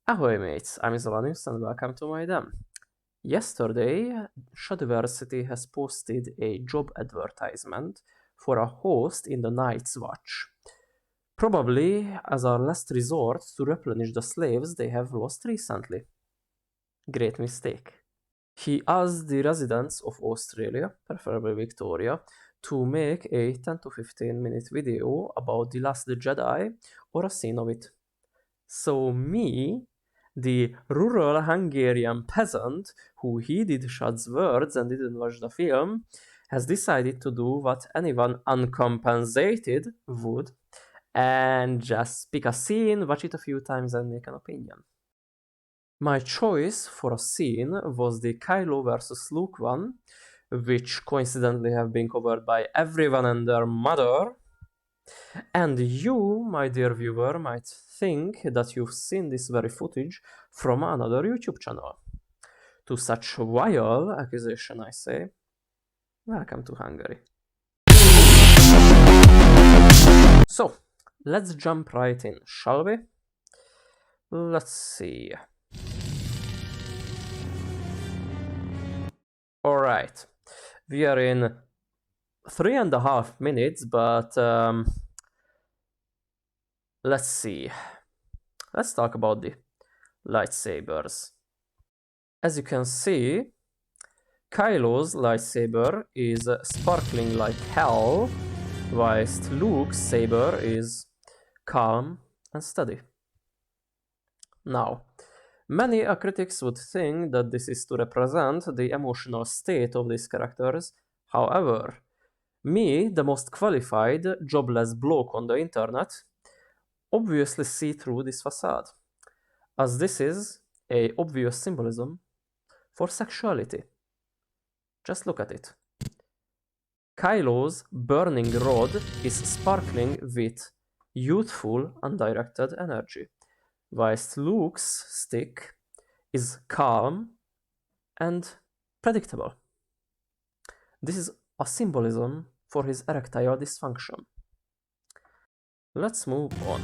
Ahoy mates, I'm Zolanius and welcome to my den. Yesterday, Shadiversity has posted a job advertisement for a host in the Night's Watch. Probably as a last resort to replenish the slaves they have lost recently. Great mistake. He asked the residents of Australia, preferably Victoria, to make a 10 to 15 minute video about The Last Jedi or a scene of it. So me, the rural Hungarian peasant who heeded Shad's words and didn't watch the film, has decided to do what anyone uncompensated would and just pick a scene, watch it a few times and make an opinion. My choice for a scene was the Kylo versus Luke one, which coincidentally have been covered by everyone and their mother. And you, my dear viewer, might think that you've seen this very footage from another YouTube channel. To such vile accusation, I say, welcome to Hungary. So, let's jump right in, shall we? Let's see. Alright, we are in 3.5 minutes, but let's see. Let's talk about the lightsabers. As you can see, Kylo's lightsaber is sparkling like hell, whilst Luke's saber is calm and steady. Now, many critics would think that this is to represent the emotional state of these characters. However, me, the most qualified, jobless bloke on the internet, obviously see through this facade, as this is an obvious symbolism for sexuality. Just look at it. Kylo's burning rod is sparkling with youthful, undirected energy, whilst Luke's stick is calm and predictable. This is a symbolism for his erectile dysfunction. Let's move on.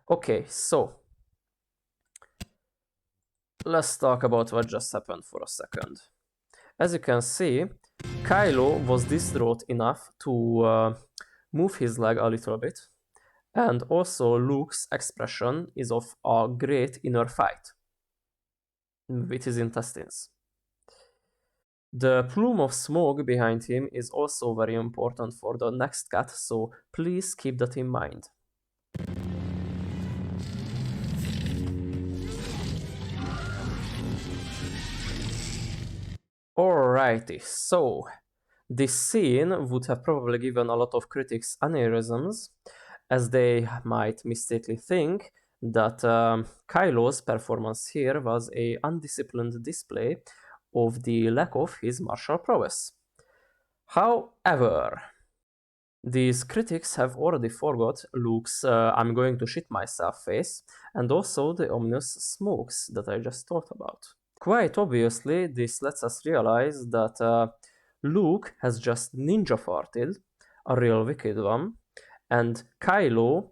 Okay, so let's talk about what just happened for a second. As you can see, Kylo was distraught enough to move his leg a little bit, and also Luke's expression is of a great inner fight with his intestines. The plume of smoke behind him is also very important for the next cut, so please keep that in mind. Alrighty, so this scene would have probably given a lot of critics aneurysms, as they might mistakenly think that Kylo's performance here was an undisciplined display of the lack of his martial prowess. However, these critics have already forgot Luke's I'm going to shit myself face, and also the ominous smokes that I just talked about. Quite obviously, this lets us realize that Luke has just ninja farted, a real wicked one, and Kylo,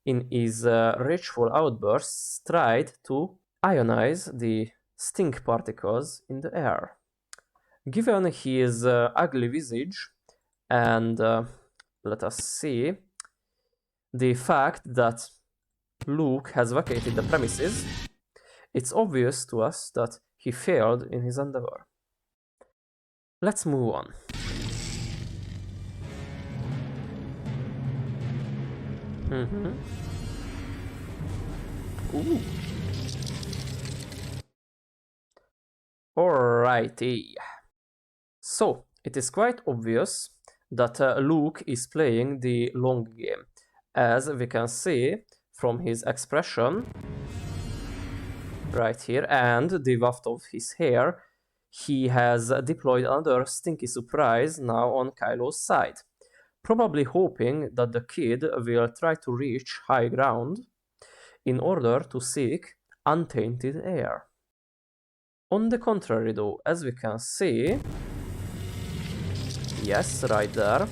in his rageful outbursts, tried to ionize the stink particles in the air. Given his ugly visage and let us see the fact that Luke has vacated the premises, it's obvious to us that he failed in his endeavor. Let's move on. Ooh. Alrighty. So, it is quite obvious that Luke is playing the long game, as we can see from his expression right here and the waft of his hair. He has deployed another stinky surprise now on Kylo's side, probably hoping that the kid will try to reach high ground in order to seek untainted air. On the contrary though, as we can see, Yes, right there.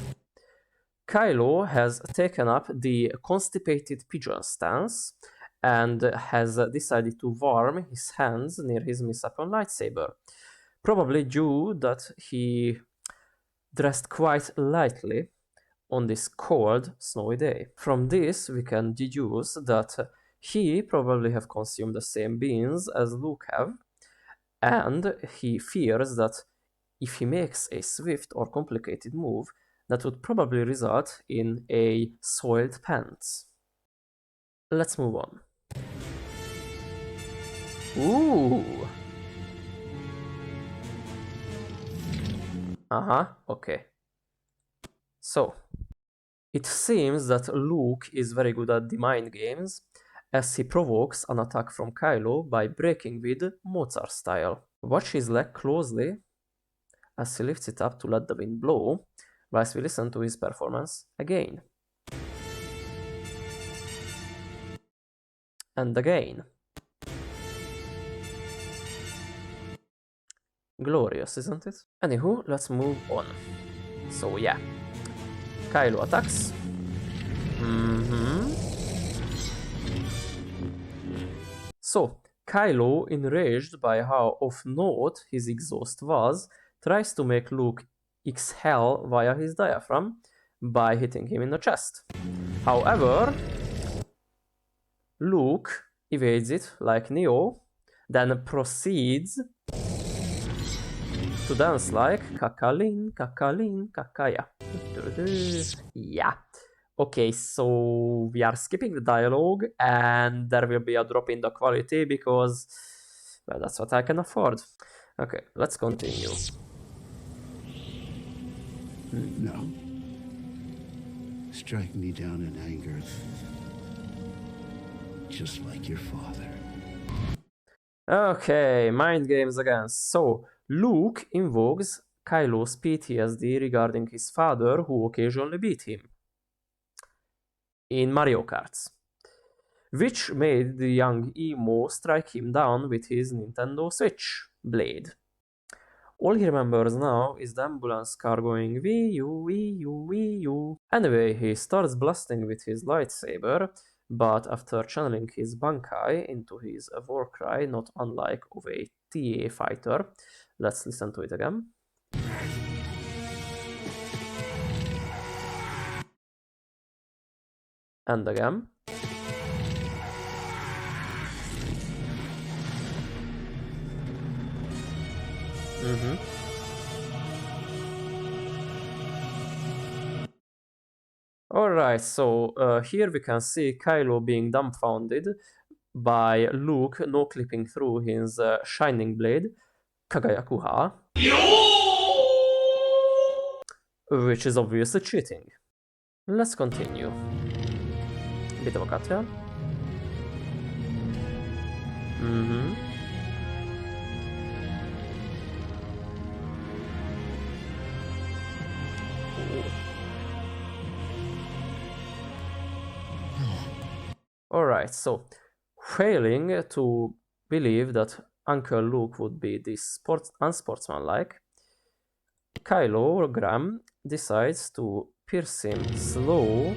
Kylo has taken up the constipated pigeon stance and has decided to warm his hands near his misapplied lightsaber, probably due that he dressed quite lightly on this cold, snowy day. From this, we can deduce that he probably have consumed the same beans as Luke have, and he fears that if he makes a swift or complicated move, that would probably result in a soiled pants. Let's move on. Ooh! Okay. So, it seems that Luke is very good at the mind games, as he provokes an attack from Kylo by breaking with Mozart style. Watch his leg closely as he lifts it up to let the wind blow, whilst we listen to his performance again. And again. Glorious, isn't it? Anywho, let's move on. So yeah. Kylo attacks. So, Kylo, enraged by how off-note his exhaust was, tries to make Luke exhale via his diaphragm by hitting him in the chest. However, Luke evades it like Neo, then proceeds to dance like Kakalin, Kakalin, Kakaya. Yeah. Okay, so we are skipping the dialogue and there will be a drop in the quality because, well, that's what I can afford. Okay, let's continue. No. Strike me down in anger, just like your father. Okay, mind games again. So, Luke invokes Kylo's PTSD regarding his father who occasionally beat him in Mario Karts, which made the young emo strike him down with his Nintendo Switch blade. All he remembers now is the ambulance car going Wii U, Wii U, Wii U. Anyway, he starts blasting with his lightsaber, but after channeling his Bankai into his war cry, not unlike of a TA fighter, let's listen to it again. And again. Alright, so here we can see Kylo being dumbfounded by Luke no-clipping through his shining blade, Kagayakuha, which is obviously cheating. Let's continue. Bit of a cut here. Alright, so failing to believe that Uncle Luke would be this unsportsmanlike, Kylo Graham decides to pierce him slow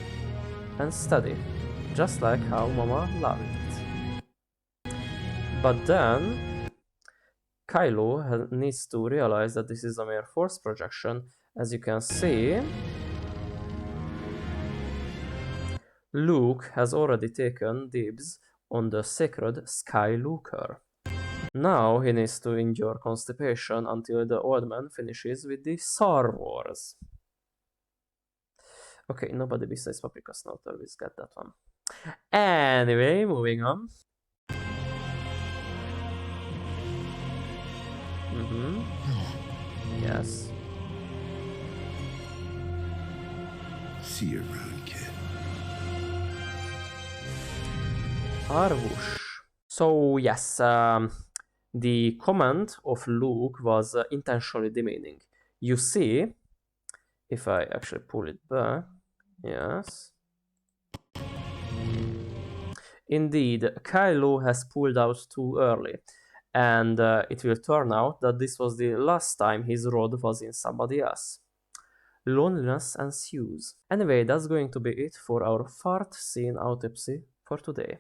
and steady, just like how Mama loved it. But then Kylo needs to realize that this is a mere force projection. As you can see, Luke has already taken dibs on the sacred Skywalker. Now he needs to endure constipation until the old man finishes with the Star Wars. Okay, nobody besides Paprika Snouter will get that one. Anyway, moving on. Yes. See you around, kid. Arvush. So yes, the comment of Luke was intentionally demeaning. You see, if I actually pull it back, yes. Indeed, Kylo has pulled out too early, and it will turn out that this was the last time his rod was in somebody else. loneliness ensues. Anyway, that's going to be it for our fart scene autopsy for today.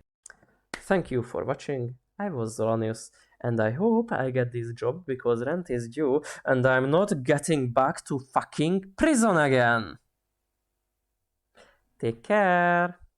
Thank you for watching. I was Zolanius, and I hope I get this job because rent is due and I'm not getting back to fucking prison again. Take care.